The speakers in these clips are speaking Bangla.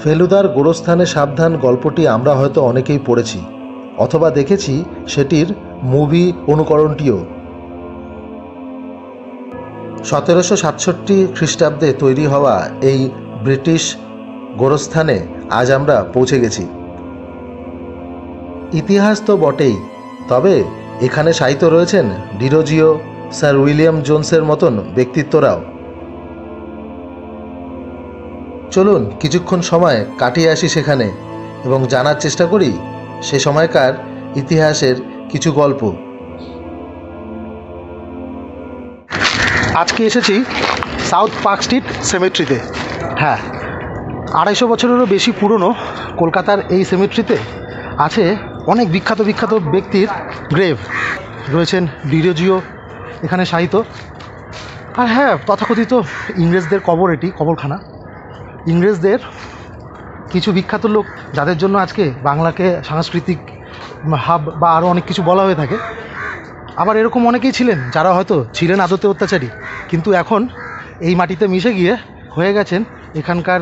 ফেলুদার গোরস্থানে সাবধান গল্পটি আমরা হয়তো অনেকেই পড়েছি অথবা দেখেছি সেটির মুভি অনুকরণটিও। 1767 খ্রিস্টাব্দে তৈরি হওয়া এই ব্রিটিশ গোরস্থানে আজ আমরা পৌঁছে গেছি। ইতিহাস তো বটেই, তবে এখানে শায়িত রয়েছেন ডিরোজিও, স্যার উইলিয়াম জোনসের মতন ব্যক্তিত্বরাও। চলুন কিছুক্ষণ সময় কাটিয়ে আসি সেখানে এবং জানার চেষ্টা করি সে সময়কার ইতিহাসের কিছু গল্প। আজকে এসেছি সাউথ পার্ক স্ট্রিট সেমেট্রিতে। হ্যাঁ, 250 বছরেরও বেশি পুরনো কলকাতার এই সেমেট্রিতে আছে অনেক বিখ্যাত বিখ্যাত ব্যক্তির গ্রেভ। রয়েছেন ডিরোজিও এখানে শায়িত। আর হ্যাঁ, তথাকথিত ইংরেজদের কবর, এটি কবরখানা। ইংরেজদের কিছু বিখ্যাত লোক যাদের জন্য আজকে বাংলাকে সাংস্কৃতিক হাব বা আরও অনেক কিছু বলা হয়ে থাকে। আবার এরকম অনেকেই ছিলেন যারা হয়তো ছিলেন আদতে অত্যাচারী, কিন্তু এখন এই মাটিতে মিশে গিয়ে হয়ে গেছেন এখানকার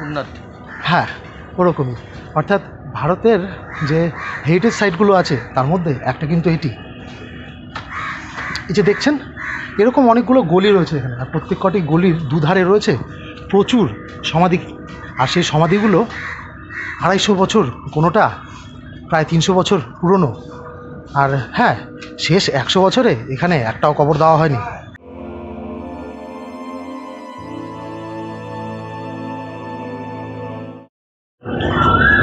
উন্নত। হ্যাঁ, ওরকমই। অর্থাৎ ভারতের যে হেরিটেজ সাইটগুলো আছে তার মধ্যে একটা কিন্তু এটি। এই যে দেখছেন এরকম অনেকগুলো গলি রয়েছে এখানে, আর প্রত্যেক কটি গলির দুধারে রয়েছে প্রচুর সমাধি। আর সেই সমাধিগুলো 250 বছর, কোনোটা প্রায় 300 বছর পুরনো। আর হ্যাঁ, শেষ 100 বছরে এখানে একটাও কবর দেওয়া হয়নি।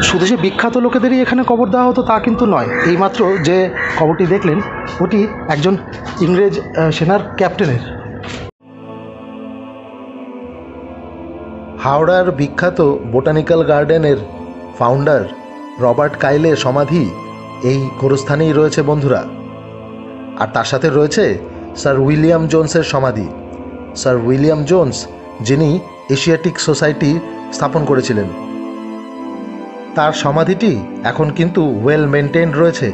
শুধু যে বিখ্যাত লোকেদেরই এখানে কবর দেওয়া হতো তা কিন্তু নয়। এইমাত্র যে কবরটি দেখলেন ওটি একজন ইংরেজ সেনার ক্যাপ্টেনের। হাওড়ার বিখ্যাত বোটানিক্যাল গার্ডেনের ফাউন্ডার রবার্ট কাইলের সমাধি এই গোরস্থানেই রয়েছে বন্ধুরা। আর তার সাথে রয়েছে স্যার উইলিয়াম জোনসের সমাধি। স্যার উইলিয়াম জোনস, যিনি এশিয়াটিক সোসাইটি স্থাপন করেছিলেন, তার সমাধিটি এখন কিন্তু ওয়েল মেনটেন্ড রয়েছে।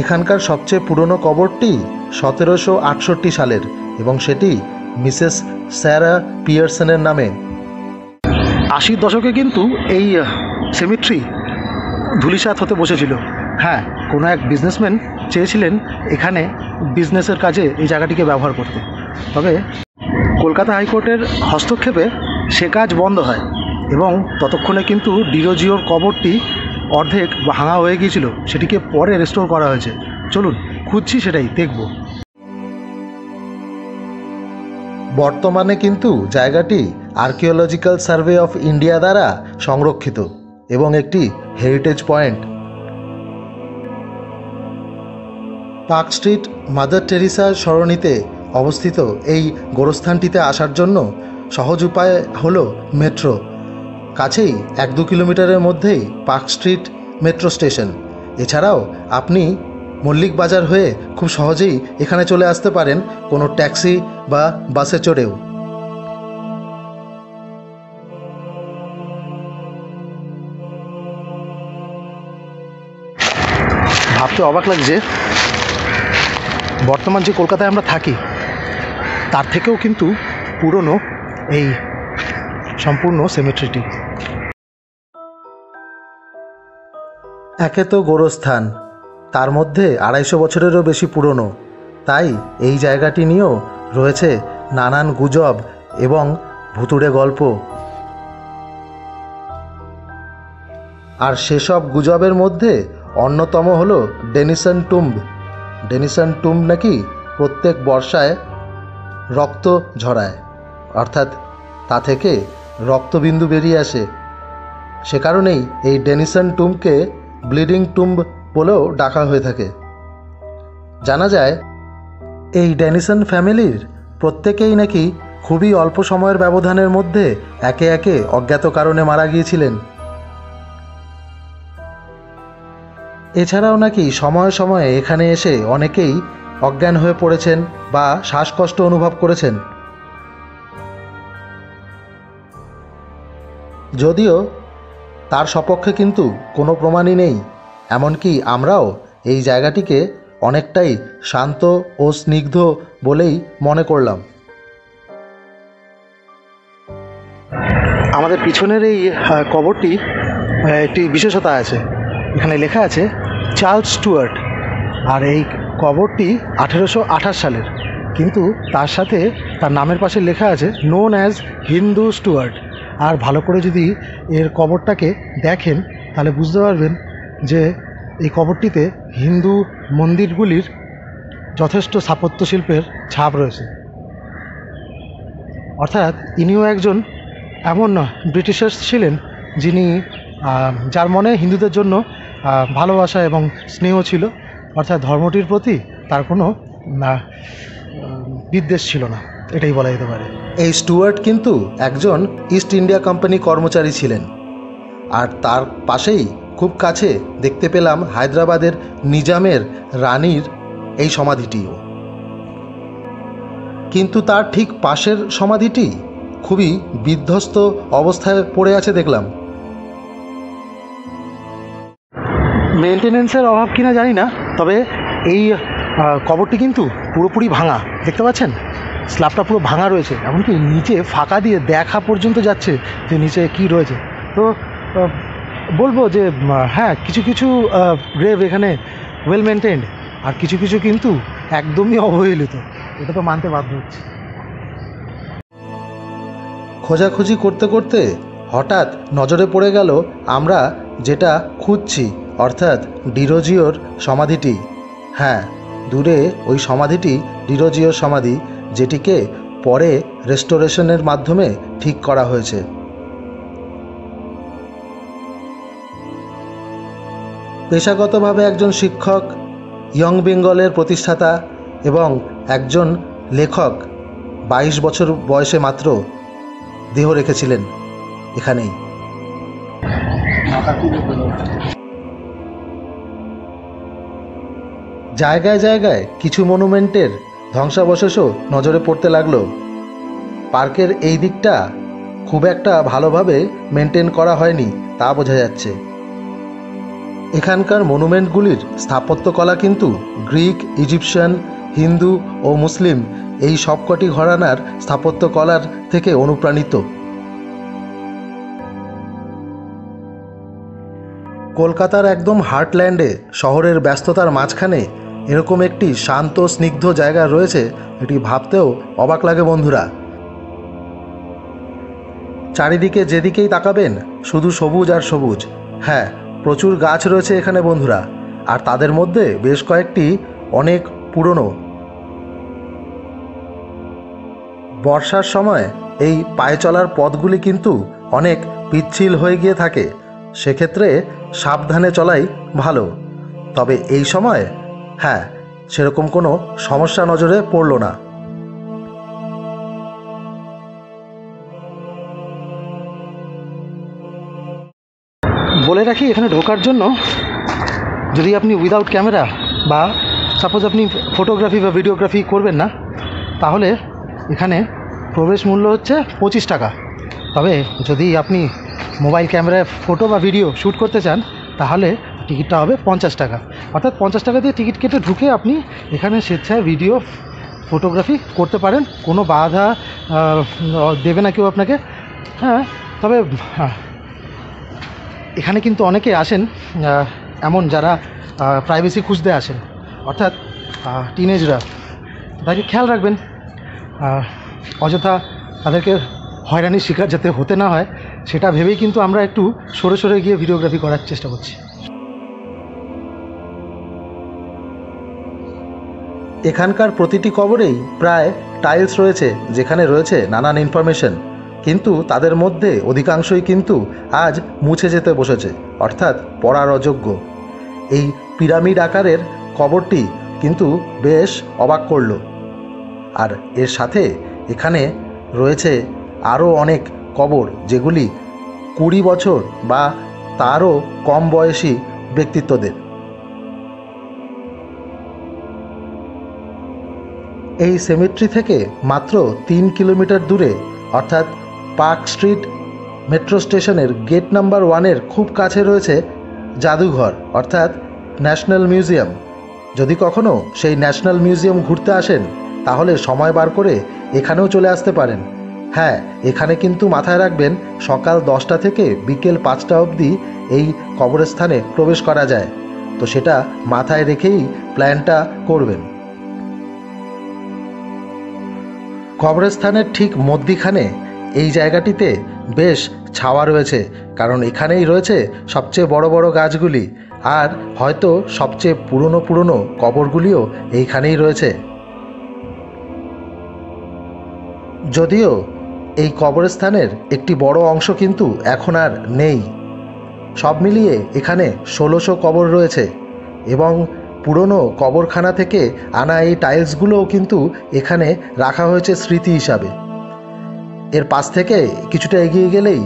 এখানকার সবচেয়ে পুরনো কবরটি 1768 সালের এবং সেটি মিসেস স্যারা পিয়ারসনের নামে। 80 দশকে কিন্তু এই সেমিট্রি ধূলিসাৎ হতে বসেছিল। হ্যাঁ, কোনো এক বিজনেসম্যান চেয়েছিলেন এখানে বিজনেসের কাজে এই জায়গাটিকে ব্যবহার করতে, তবে কলকাতা হাইকোর্টের হস্তক্ষেপে সে কাজ বন্ধ হয় এবং ততক্ষণে কিন্তু ডিরোজিওর কবরটি অর্ধেক ভাঙা হয়ে গিয়েছিল, সেটিকে পরে রেস্টোর করা হয়েছে। চলুন খুঁজছি, সেটাই দেখব। বর্তমানে কিন্তু জায়গাটি আর্কিওলজিক্যাল সার্ভে অফ ইন্ডিয়া দ্বারা সংরক্ষিত এবং একটি heritage point. Park Street Mother টেরিসার সরণিতে অবস্থিত এই গোরস্থানটিতে আসার জন্য সহজ উপায় হলো মেট্রো। কাছেই 1-2 কিলোমিটারের মধ্যেই পার্ক স্ট্রিট মেট্রো স্টেশন। এছাড়াও আপনি মল্লিক বাজার হয়ে খুব সহজেই এখানে চলে আসতে পারেন কোনো ট্যাক্সি বা বাসে চড়েও। ভাবতে অবাক লাগছে, বর্তমান যে কলকাতায় আমরা থাকি তার থেকেও কিন্তু পুরনো এই সম্পূর্ণ সেমেট্রিটি। একে তো গোরস্থান, তার মধ্যে 250 বছরেরও বেশি পুরনো, তাই এই জায়গাটি নিয়েও রয়েছে নানান গুজব এবং ভুতুড়ে গল্প। আর সেসব গুজবের মধ্যে অন্যতম হলো ডেনিসন টুম্ব। ডেনিসন টুম্ব নাকি প্রত্যেক বর্ষায় রক্ত ঝরায়, অর্থাৎ তা থেকে রক্তবিন্দু বেরিয়ে আসে। সে কারণেই এই ডেনিসন টুম্বকে ব্লিডিং টুম্ব বলেও ডাকা হয়ে থাকে। জানা যায় এই ডেনিসন ফ্যামিলির প্রত্যেকেই নাকি খুবই অল্প সময়ের ব্যবধানের মধ্যে একে একে অজ্ঞাত কারণে মারা গিয়েছিলেন। এছাড়াও নাকি সময়ে সময়ে এখানে এসে অনেকেই অজ্ঞান হয়ে পড়েছেন বা শ্বাসকষ্ট অনুভব করেছেন। যদিও তার সপক্ষে কিন্তু কোনো প্রমাণই নেই, এমনকি আমরাও এই জায়গাটিকে অনেকটাই শান্ত ও স্নিগ্ধ বলেই মনে করলাম। আমাদের পিছনের এই কবরটি একটি বিশেষতা আছে। এখানে লেখা আছে চার্লস স্টুয়ার্ট, আর এই কবরটি 1828 সালের, কিন্তু তার সাথে তার নামের পাশে লেখা আছে নোন অ্যাজ হিন্দু স্টুয়ার্ট। আর ভালো করে যদি এর কবরটাকে দেখেন তাহলে বুঝতে পারবেন যে এই কবরটিতে হিন্দু মন্দিরগুলির যথেষ্ট স্থাপত্য শিল্পের ছাপ রয়েছে। অর্থাৎ ইনিও একজন এমন ব্রিটিশার্স ছিলেন যিনি যার মনে হিন্দুদের জন্য ভালোবাসা এবং স্নেহ ছিল, অর্থাৎ ধর্মটির প্রতি তার কোনো বিদ্বেষ ছিল না, এটাই বলা যেতে পারে। এই স্টুয়ার্ট কিন্তু একজন ইস্ট ইন্ডিয়া কোম্পানি কর্মচারী ছিলেন। আর তার পাশেই খুব কাছে দেখতে পেলাম হায়দ্রাবাদের নিজামের রানীর এই সমাধিটিও। কিন্তু তার ঠিক পাশের সমাধিটি খুবই বিধ্বস্ত অবস্থায় পড়ে আছে দেখলাম। মেনটেনেন্সের অভাব কিনা জানি না, তবে এই কবরটি কিন্তু পুরোপুরি ভাঙা, দেখতে পাচ্ছেন স্ল্যাবটা পুরো ভাঙা রয়েছে, এমনকি নিচে ফাঁকা দিয়ে দেখা পর্যন্ত যাচ্ছে যে নিচে কি রয়েছে। তো বলবো যে হ্যাঁ, কিছু কিছু গ্রেভ এখানে ওয়েল মেনটেন্ড, আর কিছু কিছু কিন্তু একদমই অবহেলিত, এটা তো মানতে বাধ্য হচ্ছে। খোঁজাখুঁজি করতে করতে হঠাৎ নজরে পড়ে গেল আমরা যেটা খুঁজছি, অর্থাৎ ডিরোজিওর সমাধিটি। হ্যাঁ, দূরে ওই সমাধিটি ডিরোজিওর সমাধি, যেটিকে পরে রেস্টোরেশনের মাধ্যমে ঠিক করা হয়েছে। পেশাগতভাবে একজন শিক্ষক, ইয়ং বেঙ্গলের প্রতিষ্ঠাতা এবং একজন লেখক 22 বছর বয়সে মাত্র দেহ রেখেছিলেন এখানেই। জায়গায় জায়গায় কিছু মনুমেন্টের ধ্বংসাবশেষও নজরে পড়তে লাগলো। পার্কের এই দিকটা খুব একটা ভালোভাবে মেনটেন করা হয়নি তা বোঝা যাচ্ছে। এখানকার মনুমেন্টগুলির স্থাপত্যকলা কিন্তু গ্রিক, ইজিপশিয়ান, হিন্দু ও মুসলিম এই সবকটি ঘরানার স্থাপত্যকলার থেকে অনুপ্রাণিত। কলকাতার একদম হার্টল্যান্ডে, শহরের ব্যস্ততার মাঝখানে এরকম একটি শান্ত স্নিগ্ধ জায়গা রয়েছে, এটি ভাবতেও অবাক লাগে বন্ধুরা। চারিদিকে যেদিকেই তাকাবেন শুধু সবুজ আর সবুজ। হ্যাঁ, প্রচুর গাছ রয়েছে এখানে বন্ধুরা, আর তাদের মধ্যে বেশ কয়েকটি অনেক পুরনো। বর্ষার সময় এই পায়ে চলার পথগুলি কিন্তু অনেক পিচ্ছিল হয়ে গিয়ে থাকে, সেক্ষেত্রে সাবধানে চলাই ভালো। তবে এই সময় হ্যাঁ, সেরকম কোনো সমস্যা নজরে পড়ল না। বলে রাখি, এখানে ঢোকার জন্য যদি আপনি উইদাউট ক্যামেরা বা সাপোজ আপনি ফটোগ্রাফি বা ভিডিওগ্রাফি করবেন না, তাহলে এখানে প্রবেশ মূল্য হচ্ছে 25 টাকা। তবে যদি আপনি মোবাইল ক্যামেরায় ফটো বা ভিডিও শ্যুট করতে চান তাহলে টিকিটটা হবে 50 টাকা। অর্থাৎ 50 টাকা দিয়ে টিকিট কেটে ঢুকে আপনি এখানে স্বেচ্ছায় ভিডিও ফটোগ্রাফি করতে পারেন, কোনো বাধা দেবে না কেউ আপনাকে। হ্যাঁ, তবে এখানে কিন্তু অনেকে আসেন এমন যারা প্রাইভেসি খুঁজতে আসেন, অর্থাৎ টিনেজরা, তাকে খেয়াল রাখবেন, অযথা তাদেরকে হয়রানির শিকার যাতে হতে না হয় সেটা ভেবেই কিন্তু আমরা একটু সরে সরে গিয়ে ভিডিওগ্রাফি করার চেষ্টা করছি। এখানকার প্রতিটি কবরেই প্রায় টাইলস রয়েছে, যেখানে রয়েছে নানান ইনফরমেশন, কিন্তু তাদের মধ্যে অধিকাংশই কিন্তু আজ মুছে যেতে বসেছে, অর্থাৎ পড়ার অযোগ্য। এই পিরামিড আকারের কবরটি কিন্তু বেশ অবাক করল। আর এর সাথে এখানে রয়েছে আরও অনেক কবর, যেগুলি 20 বছর বা তারও কম বয়সী ব্যক্তিত্বদের। এই সেমেট্রি থেকে মাত্র 3 কিলোমিটার দূরে, অর্থাৎ পার্ক স্ট্রিট মেট্রো স্টেশনের গেট নাম্বার 1-এর খুব কাছে রয়েছে জাদুঘর, অর্থাৎ ন্যাশনাল মিউজিয়াম। যদি কখনও সেই ন্যাশনাল মিউজিয়াম ঘুরতে আসেন তাহলে সময় বার করে এখানেও চলে আসতে পারেন। হ্যাঁ, এখানে কিন্তু মাথায় রাখবেন সকাল 10টা থেকে বিকেল 5টা অবধি এই কবরস্থানে প্রবেশ করা যায়। তো সেটা মাথায় রেখেই প্ল্যানটা করবেন। কবরস্থানের ঠিক মধ্যিখানে এই জায়গাটিতে বেশ ছাওয়া রয়েছে, কারণ এখানেই রয়েছে সবচেয়ে বড় বড় গাছগুলি, আর হয়তো সবচেয়ে পুরনো কবরগুলিও এইখানেই রয়েছে। যদিও এই কবরস্থানের একটি বড় অংশ কিন্তু এখন আর নেই। সব মিলিয়ে এখানে 1600 কবর রয়েছে এবং পুরনো কবরখানা থেকে আনা এই টাইলসগুলোও কিন্তু এখানে রাখা হয়েছে স্মৃতি হিসাবে। এর পাশ থেকে কিছুটা এগিয়ে গেলেই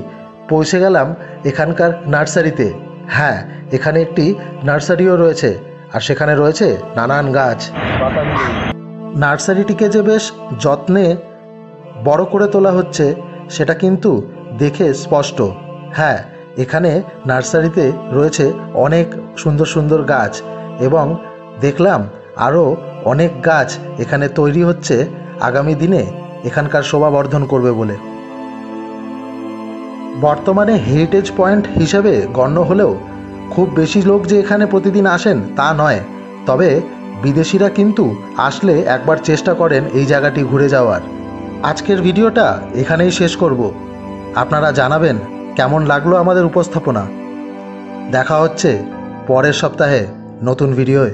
পৌঁছে গেলাম এখানকার নার্সারিতে। হ্যাঁ, এখানে একটি নার্সারিও রয়েছে, আর সেখানে রয়েছে নানান গাছ। নার্সারিটিকে যে বেশ যত্নে বড় করে তোলা হচ্ছে সেটা কিন্তু দেখে স্পষ্ট। হ্যাঁ, এখানে নার্সারিতে রয়েছে অনেক সুন্দর সুন্দর গাছ, এবং দেখলাম আরও অনেক গাছ এখানে তৈরি হচ্ছে আগামী দিনে এখানকার শোভাবর্ধন করবে বলে। বর্তমানে হেরিটেজ পয়েন্ট হিসেবে গণ্য হলেও খুব বেশি লোক যে এখানে প্রতিদিন আসেন তা নয়, তবে বিদেশিরা কিন্তু আসলে একবার চেষ্টা করেন এই জায়গাটি ঘুরে যাওয়ার। আজকের ভিডিওটা এখানেই শেষ করব। আপনারা জানাবেন কেমন লাগলো আমাদের উপস্থাপনা। দেখা হচ্ছে পরের সপ্তাহে নতুন ভিডিওয়।